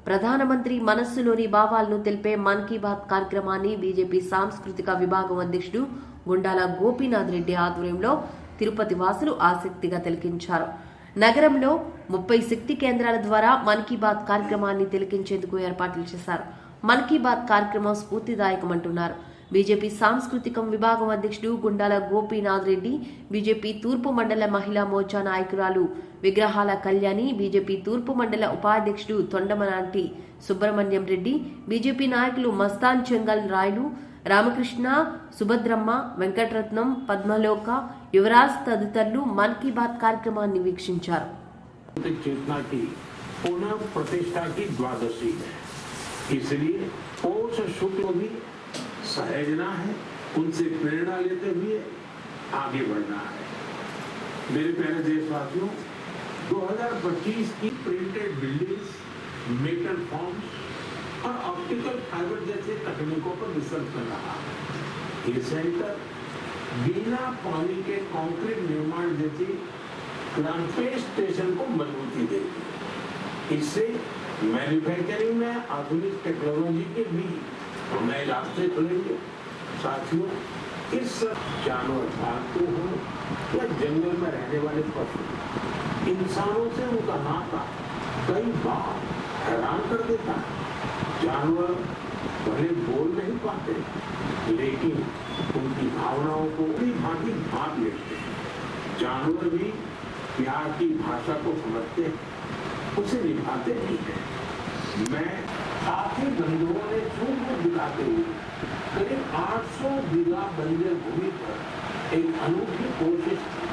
ప్రధానమంత్రి మనస్సులోని భావాలను తెలిపే మన్ కీ బాత్ కార్యక్రమాన్ని బీజేపీ సాంస్కృతిక విభాగం అధ్యక్షుడు గుండాల గోపీనాథ్ రెడ్డి ఆధ్వర్యంలో తిరుపతి వాసులు ఆసక్తిగా తిలకించారు. నగరంలో 30 శక్తి కేంద్రాల ద్వారా మన్ కీ బాత్ కార్యక్రమాన్ని తిలకించేందుకు ఏర్పాట్లు చేశారు. మన్ కీ బాత్ కార్యక్రమం స్ఫూర్తిదాయకమంటున్నారు. బీజేపీ సాంస్కృతిక విభాగం అధ్యక్షుడు గుండాల గోపీనాథ్ రెడ్డి, బీజేపీ తూర్పు మండల మహిళా మోర్చా నాయకురాలు విగ్రహాల కళ్యాణి, బీజేపీ తూర్పు మండల ఉపాధ్యక్షుడు తొండమనాంటి సుబ్రహ్మణ్యం రెడ్డి, బీజేపీ నాయకులు మస్తాన్ చెంగల్ రాయలు, రామకృష్ణ, సుభద్రమ్మ, వెంకటరత్నం, పద్మలోక, యువరాజ్ తదితరులు మన్ కీ బాత్ కార్యక్రమాన్ని వీక్షించారు. सहेजना है, उनसे प्रेरणा लेते हुए आगे बढ़ना है। मेरे प्यारे देशवासियों, 2025 की प्रिंटेड बिल्डिंग्स, मेटल फॉर्म्स और ऑप्टिकल फाइबर जैसे तकनीकों पर रिसर्च कर रहा है। ये सेंटर बिना पानी के कंक्रीट निर्माण जैसी ट्रांसपोर्टेशन को मजबूती देगी। इससे मैन्युफैक्चरिंग में आधुनिक टेक्नोलॉजी के भी नए रास्ते खुलेंगे। साथियों, इस जानवर पालतू हो या जंगल में रहने वाले पशु, इंसानों से उनका नाता कई बार हैरान कर देता है। जानवर भले बोल नहीं पाते, लेकिन उनकी भावनाओं को बड़ी भांति भाग लेते हैं। जानवर भी प्यार की भाषा को समझते हैं, उसे निभाते भी हैं। मैं साथी बंधुओं ने झूठ दिखाते हुए करीब 800 बीघा बंजर भूमि पर एक अनूठी कोशिश की,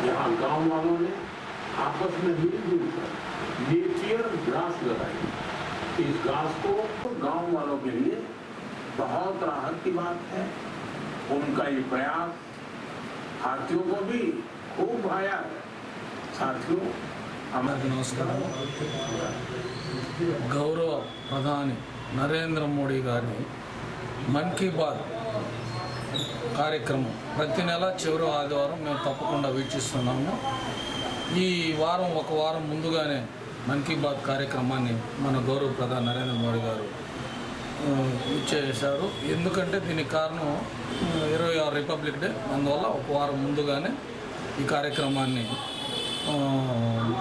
जहां गांव वालों ने आपस में मिलजुल कर नेपियर ग्रास लगाई। इस घास को गांव वालों के लिए बहुत राहत की बात है। उनका ये प्रयास हाथियों को भी खूब भाया है। साथियों, हमारे नमस्कार। गौरव प्रधानी नरेंद्र मोदी गारी मन की बात కార్యక్రమం ప్రతి నెల చివరి ఆదివారం మేము తప్పకుండా వీక్షిస్తున్నాము. ఈ వారం ఒక వారం ముందుగానే మన్ కీ బాత్ కార్యక్రమాన్ని మన గౌరవ ప్రధాని నరేంద్ర మోడీ గారు ఇచ్చేశారు. ఎందుకంటే దీనికి కారణం 26 రిపబ్లిక్ డే, అందువల్ల ఒక వారం ముందుగానే ఈ కార్యక్రమాన్ని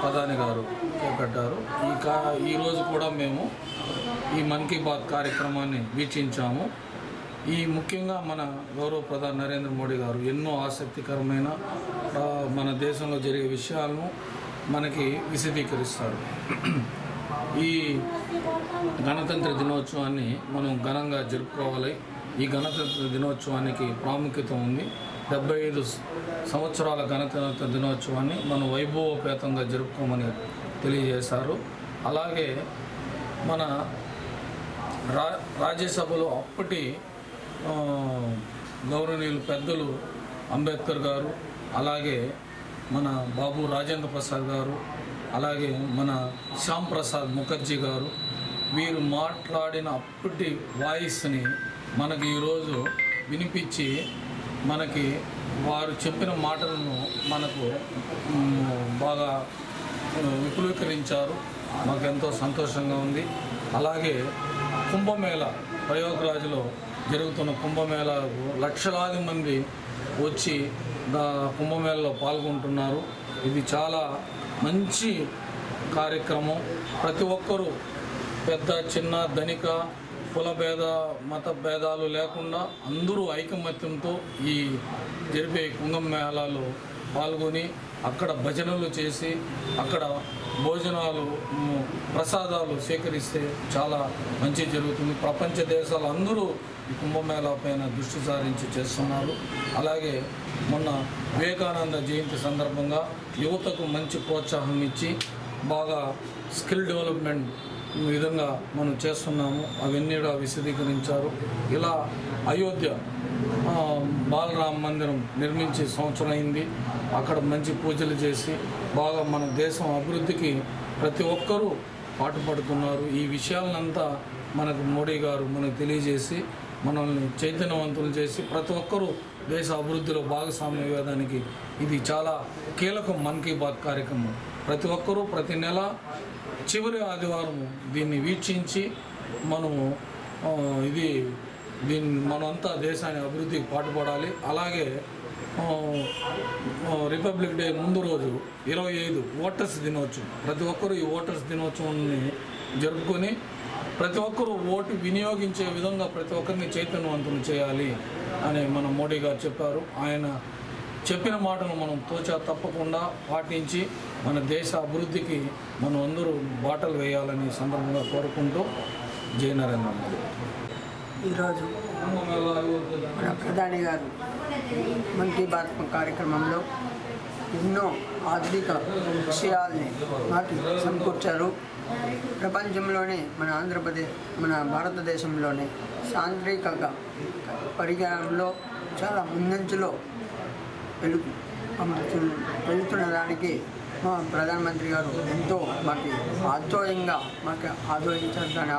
ప్రధాని గారు చేపట్టారు. ఈరోజు కూడా మేము ఈ మన్ కీ బాత్ కార్యక్రమాన్ని వీక్షించాము. ఈ ముఖ్యంగా మన గౌరవ ప్రధాని నరేంద్ర మోడీ గారు ఎన్నో ఆసక్తికరమైన మన దేశంలో జరిగే విషయాలను మనకి విశదీకరిస్తారు. ఈ గణతంత్ర దినోత్సవాన్ని మనం ఘనంగా జరుపుకోవాలి. ఈ గణతంత్ర దినోత్సవానికి ప్రాముఖ్యత ఉంది. 75 సంవత్సరాల గణతంత్ర దినోత్సవాన్ని మనం వైభవోపేతంగా జరుపుకోమని తెలియజేశారు. అలాగే మన రాజ్యసభలో అప్పటి గౌరవనీయులు పెద్దలు అంబేద్కర్ గారు, అలాగే మన బాబు రాజేంద్ర ప్రసాద్ గారు, అలాగే మన శ్యామ్ ప్రసాద్ ముఖర్జీ గారు, వీరు మాట్లాడిన అప్పటి వాయిస్ని మనకి ఈరోజు వినిపించి మనకి వారు చెప్పిన మాటలను మనకు బాగా విపులీకరించారు. మాకు ఎంతో సంతోషంగా ఉంది. అలాగే కుంభమేళ, ప్రయాగ్రాజ్లో జరుగుతున్న కుంభమేళకు లక్షలాది మంది వచ్చి కుంభమేళలో పాల్గొంటున్నారు. ఇది చాలా మంచి కార్యక్రమం. ప్రతి ఒక్కరూ పెద్ద చిన్న ధనిక కుల భేద మత భేదాలు లేకుండా అందరూ ఐకమత్యంతో ఈ జరిపే కుంభమేళాలో పాల్గొని అక్కడ భజనలు చేసి అక్కడ భోజనాలు ప్రసాదాలు సేకరిస్తే చాలా మంచి జరుగుతుంది. ప్రపంచ దేశాలు అందరూ ఈ కుంభమేళా పైన దృష్టి సారించి చేస్తున్నారు. అలాగే మొన్న వివేకానంద జయంతి సందర్భంగా యువతకు మంచి ప్రోత్సాహం ఇచ్చి బాగా స్కిల్ డెవలప్మెంట్ విధంగా మనం చేస్తున్నాము. అవన్నీ కూడా విశదీకరించారు. ఇలా అయోధ్య బాలరామ మందిరం నిర్మించి సంవత్సరం అయింది. అక్కడ మంచి పూజలు చేసి బాగా మన దేశం అభివృద్ధికి ప్రతి ఒక్కరూ పాటుపడుతున్నారు. ఈ విషయాలనంతా మనకు మోడీ గారు మనకు తెలియజేసి మనల్ని చైతన్యవంతులు చేసి ప్రతి ఒక్కరూ దేశ అభివృద్ధిలో భాగస్వామ్యం అయ్యేదానికి ఇది చాలా కీలకం మన్ కీ బాత్ కార్యక్రమం. ప్రతి ఒక్కరూ ప్రతి నెల చివరి ఆదివారం దీన్ని వీక్షించి మనము మనంతా దేశాన్ని అభివృద్ధికి పాటుపడాలి. అలాగే రిపబ్లిక్ డే ముందు రోజు 25 ఓటర్స్ దినోత్సవం, ప్రతి ఒక్కరూ ఈ ఓటర్స్ దినోత్సవాన్ని జరుపుకొని ప్రతి ఒక్కరూ ఓటు వినియోగించే విధంగా ప్రతి ఒక్కరిని చైతన్యవంతం చేయాలి అని మన మోడీ గారు చెప్పారు. ఆయన చెప్పిన మాటను మనం తప్పకుండా పాటించి మన దేశ అభివృద్ధికి మనం అందరూ బాటలు వేయాలని సందర్భంగా కోరుకుంటూ జై నరేంద్ర మోడీ. ఈరోజు మన ప్రధాని గారు మన్ కీ బాత్ కార్యక్రమంలో ఎన్నో ఆధునిక విషయాల్ని మాకు సమకూర్చారు. ప్రపంచంలోనే మన భారతదేశంలోనే సాంకేతిక పరిజ్ఞానంలో చాలా ముందంచులో వెళుతున్న దానికి మా ప్రధానమంత్రి గారు ఎంతో మాకు ఆధ్వర్యంగా ఆదరించారు. దాని